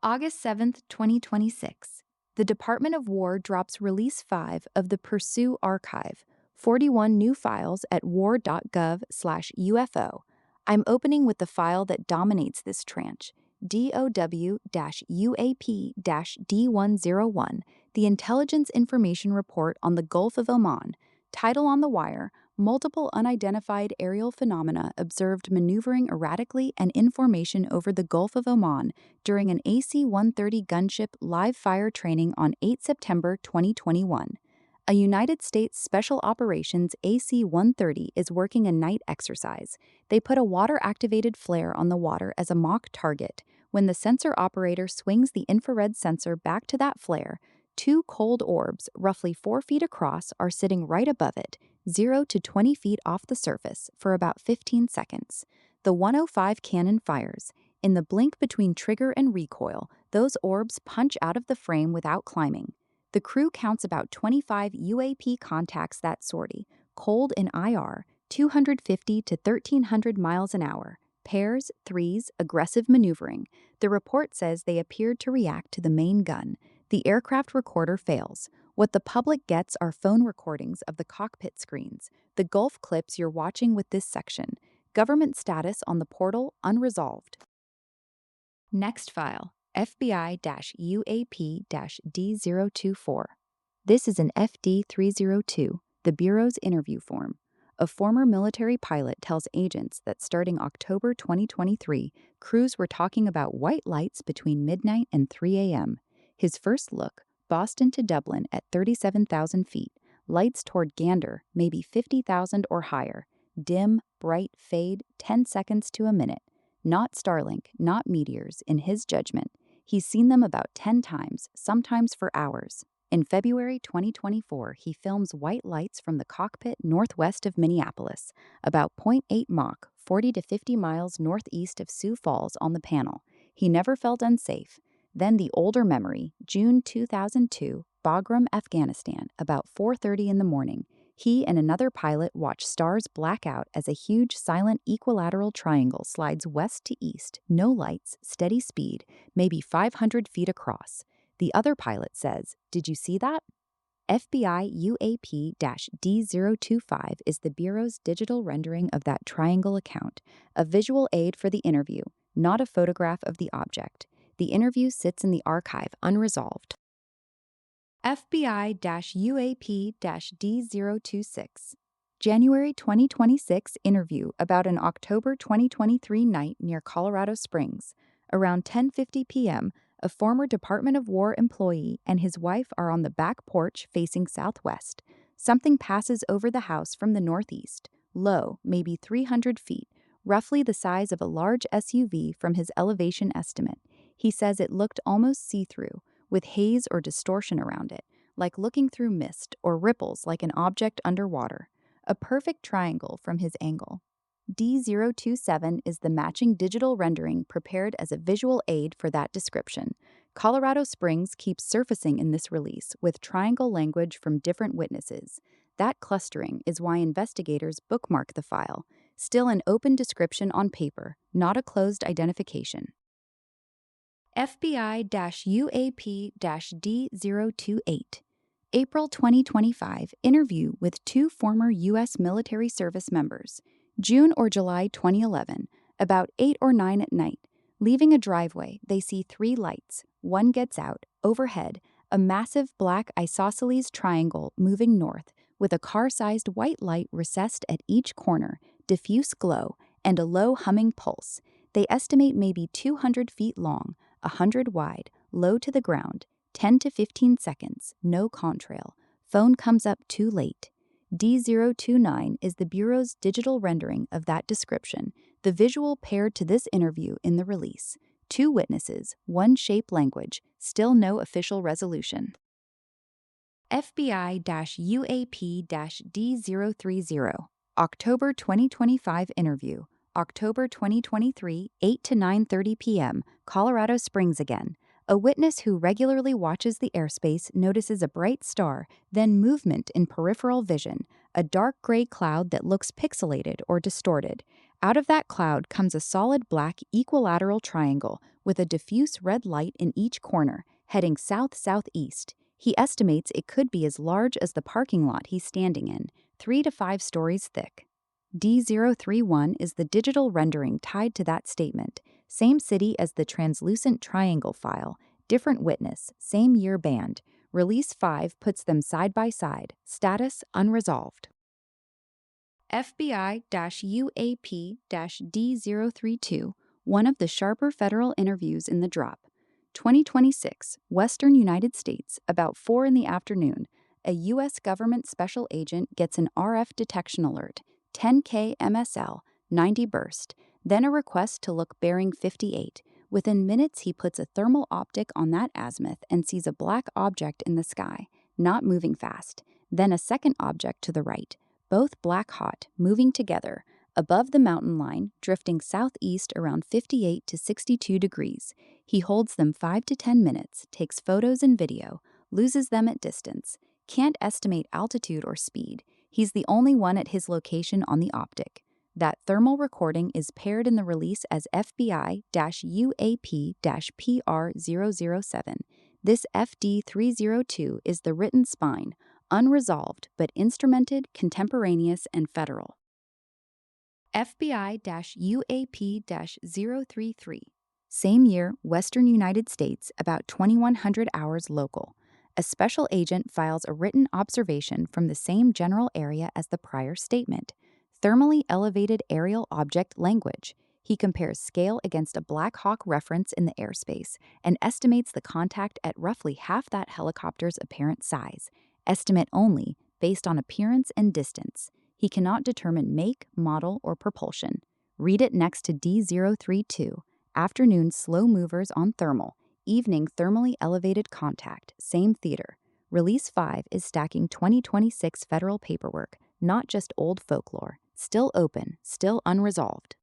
August 7th, 2026. The Department of War drops Release 5 of the Pursue Archive, 41 new files at war.gov/UFO. I'm opening with the file that dominates this tranche, DOW-UAP-D101, the Intelligence Information Report on the Gulf of Oman. Title on the wire: Multiple unidentified aerial phenomena observed maneuvering erratically and in formation over the Gulf of Oman during an AC-130 gunship live fire training on 8 September 2021. A United States Special Operations AC-130 is working a night exercise. They put a water-activated flare on the water as a mock target. When the sensor operator swings the infrared sensor back to that flare, two cold orbs, roughly 4 feet across, are sitting right above it, 0 to 20 feet off the surface, for about 15 seconds. The 105 cannon fires. In the blink between trigger and recoil, those orbs punch out of the frame without climbing. The crew counts about 25 UAP contacts that sortie, cold in IR, 250 to 1,300 miles an hour. Pairs, threes, aggressive maneuvering. The report says they appeared to react to the main gun. The aircraft recorder fails. What the public gets are phone recordings of the cockpit screens, the Gulf clips you're watching with this section. Government status on the portal: unresolved. Next file: FBI-UAP-D024. This is an FD-302, the Bureau's interview form. A former military pilot tells agents that starting October 2023, crews were talking about white lights between midnight and 3 a.m. His first look: Boston to Dublin at 37,000 feet, lights toward Gander, maybe 50,000 or higher. Dim, bright, fade, 10 seconds to a minute. Not Starlink, not meteors, in his judgment. He's seen them about 10 times, sometimes for hours. In February 2024, he films white lights from the cockpit northwest of Minneapolis, about 0.8 Mach, 40 to 50 miles northeast of Sioux Falls on the panel. He never felt unsafe. Then the older memory: June 2002, Bagram, Afghanistan, about 4:30 in the morning. He and another pilot watch stars black out as a huge silent equilateral triangle slides west to east, no lights, steady speed, maybe 500 feet across. The other pilot says, "Did you see that?" FBI UAP-D025 is the Bureau's digital rendering of that triangle account, a visual aid for the interview, not a photograph of the object. The interview sits in the archive unresolved. FBI-UAP-D026. January 2026 interview about an October 2023 night near Colorado Springs. Around 10:50 p.m., a former Department of War employee and his wife are on the back porch facing southwest. Something passes over the house from the northeast, low, maybe 300 feet, roughly the size of a large SUV from his elevation estimate. He says it looked almost see-through, with haze or distortion around it, like looking through mist, or ripples like an object underwater. A perfect triangle from his angle. D027 is the matching digital rendering prepared as a visual aid for that description. Colorado Springs keeps surfacing in this release with triangle language from different witnesses. That clustering is why investigators bookmark the file. Still an open description on paper, not a closed identification. FBI-UAP-D028. April 2025 interview with two former U.S. military service members. June or July 2011, about 8 or 9 at night. Leaving a driveway, they see 3 lights. One gets out. Overhead, a massive black isosceles triangle moving north, with a car-sized white light recessed at each corner, diffuse glow, and a low humming pulse. They estimate maybe 200 feet long, 100 wide, low to the ground, 10 to 15 seconds, no contrail. Phone comes up too late. D029 is the Bureau's digital rendering of that description, the visual paired to this interview in the release. 2 witnesses, 1 shape language, still no official resolution. FBI-UAP-D030. October 2025 interview. October 2023, 8 to 9:30 p.m., Colorado Springs again. A witness who regularly watches the airspace notices a bright star, then movement in peripheral vision, a dark gray cloud that looks pixelated or distorted. Out of that cloud comes a solid black equilateral triangle with a diffuse red light in each corner, heading south-southeast. He estimates it could be as large as the parking lot he's standing in, 3 to 5 stories thick. D031 is the digital rendering tied to that statement. Same city as the translucent triangle file, different witness, same year banned. Release 5 puts them side by side. Status unresolved. FBI-UAP-D032, one of the sharper federal interviews in the drop. 2026, Western United States, about 4 in the afternoon. A U.S. government special agent gets an RF detection alert, 10K MSL, 90 burst, then a request to look bearing 58. Within minutes, he puts a thermal optic on that azimuth and sees a black object in the sky, not moving fast. Then a second object to the right, both black hot, moving together, above the mountain line, drifting southeast around 58 to 62 degrees. He holds them 5 to 10 minutes, takes photos and video, loses them at distance, can't estimate altitude or speed. He's the only one at his location on the optic. That thermal recording is paired in the release as FBI-UAP-PR007. This FD302 is the written spine, unresolved but instrumented, contemporaneous, and federal. FBI-UAP-033. Same year, Western United States, about 2100 hours local. A special agent files a written observation from the same general area as the prior statement. Thermally elevated aerial object language. He compares scale against a Black Hawk reference in the airspace and estimates the contact at roughly half that helicopter's apparent size. Estimate only, based on appearance and distance. He cannot determine make, model, or propulsion. Read it next to D032. Afternoon slow movers on thermal. Evening thermally elevated contact. Same theater. Release 5 is stacking 2026 federal paperwork, not just old folklore. Still open, still unresolved.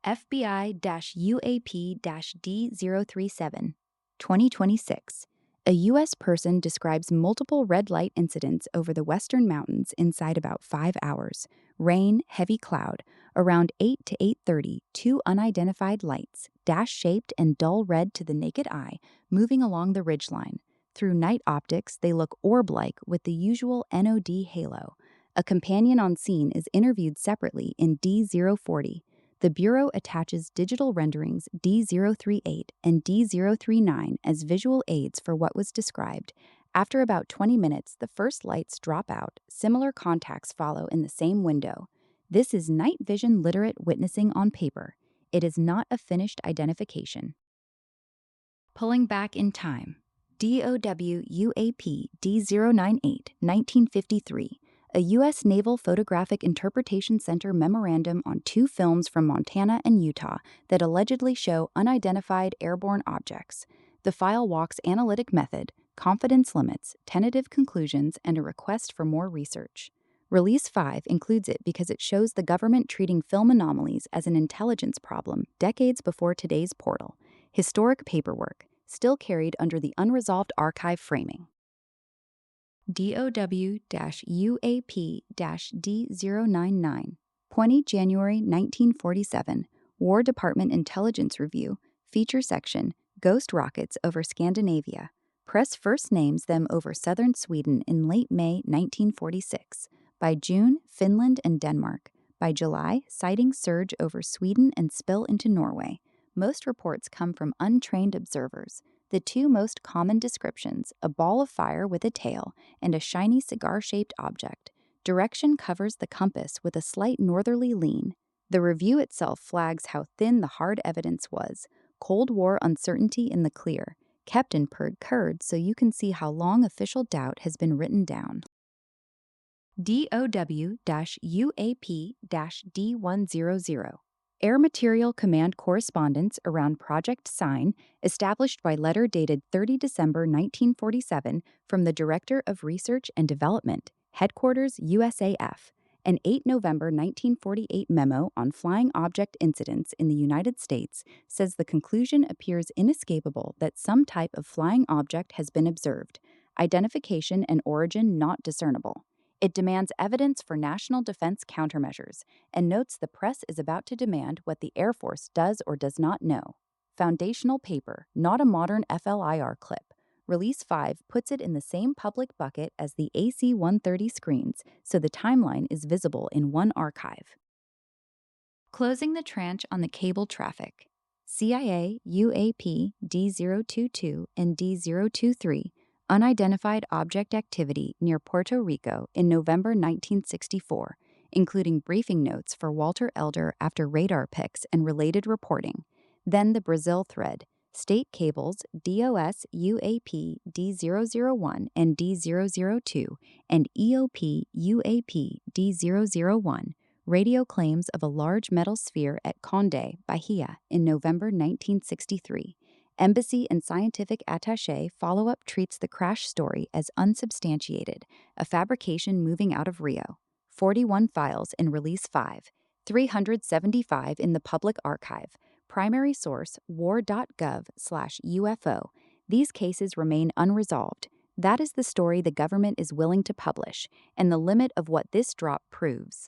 FBI-UAP-D037. 2026. A U.S. person describes multiple red light incidents over the western mountains inside about 5 hours. Rain, heavy cloud. Around 8 to 8:30, 2 unidentified lights, dash-shaped and dull red to the naked eye, moving along the ridgeline. Through night optics, they look orb-like with the usual NOD halo. A companion on scene is interviewed separately in D040. The Bureau attaches digital renderings D038 and D039 as visual aids for what was described. After about 20 minutes, the first lights drop out. Similar contacts follow in the same window. This is night vision literate witnessing on paper. It is not a finished identification. Pulling back in time. DOW UAP D098, 1953. A U.S. Naval Photographic Interpretation Center memorandum on 2 films from Montana and Utah that allegedly show unidentified airborne objects. The file walks analytic method, confidence limits, tentative conclusions, and a request for more research. Release 5 includes it because it shows the government treating film anomalies as an intelligence problem decades before today's portal. Historic paperwork, still carried under the unresolved archive framing. DOW-UAP-D099, 20 January 1947, War Department Intelligence Review, Feature Section, Ghost Rockets over Scandinavia. Press first names them over southern Sweden in late May 1946. By June, Finland and Denmark. By July, sightings surge over Sweden and spill into Norway. Most reports come from untrained observers. The 2 most common descriptions, a ball of fire with a tail and a shiny cigar-shaped object. Direction covers the compass with a slight northerly lean. The review itself flags how thin the hard evidence was. Cold War uncertainty in the clear, kept in curd so you can see how long official doubt has been written down. DOW-UAP-D100. Air Material Command correspondence around Project Sign, established by letter dated 30 December 1947 from the Director of Research and Development, Headquarters USAF. An 8 November 1948 memo on flying object incidents in the United States says the conclusion appears inescapable that some type of flying object has been observed, identification and origin not discernible. It demands evidence for national defense countermeasures and notes the press is about to demand what the Air Force does or does not know. Foundational paper, not a modern FLIR clip. Release 5 puts it in the same public bucket as the AC 130 screens, so the timeline is visible in one archive. Closing the tranche on the cable traffic. CIA UAP D022 and D023, unidentified object activity near Puerto Rico in November 1964, including briefing notes for Walter Elder after radar pics and related reporting. Then the Brazil thread. State cables DOS UAP D001 and D002 and EOP UAP D001, radio claims of a large metal sphere at Conde, Bahia, in November 1963. Embassy and scientific attaché follow-up treats the crash story as unsubstantiated, a fabrication moving out of Rio. 41 files in Release 5, 375 in the public archive. Primary source, war.gov/UFO. These cases remain unresolved. That is the story the government is willing to publish, and the limit of what this drop proves.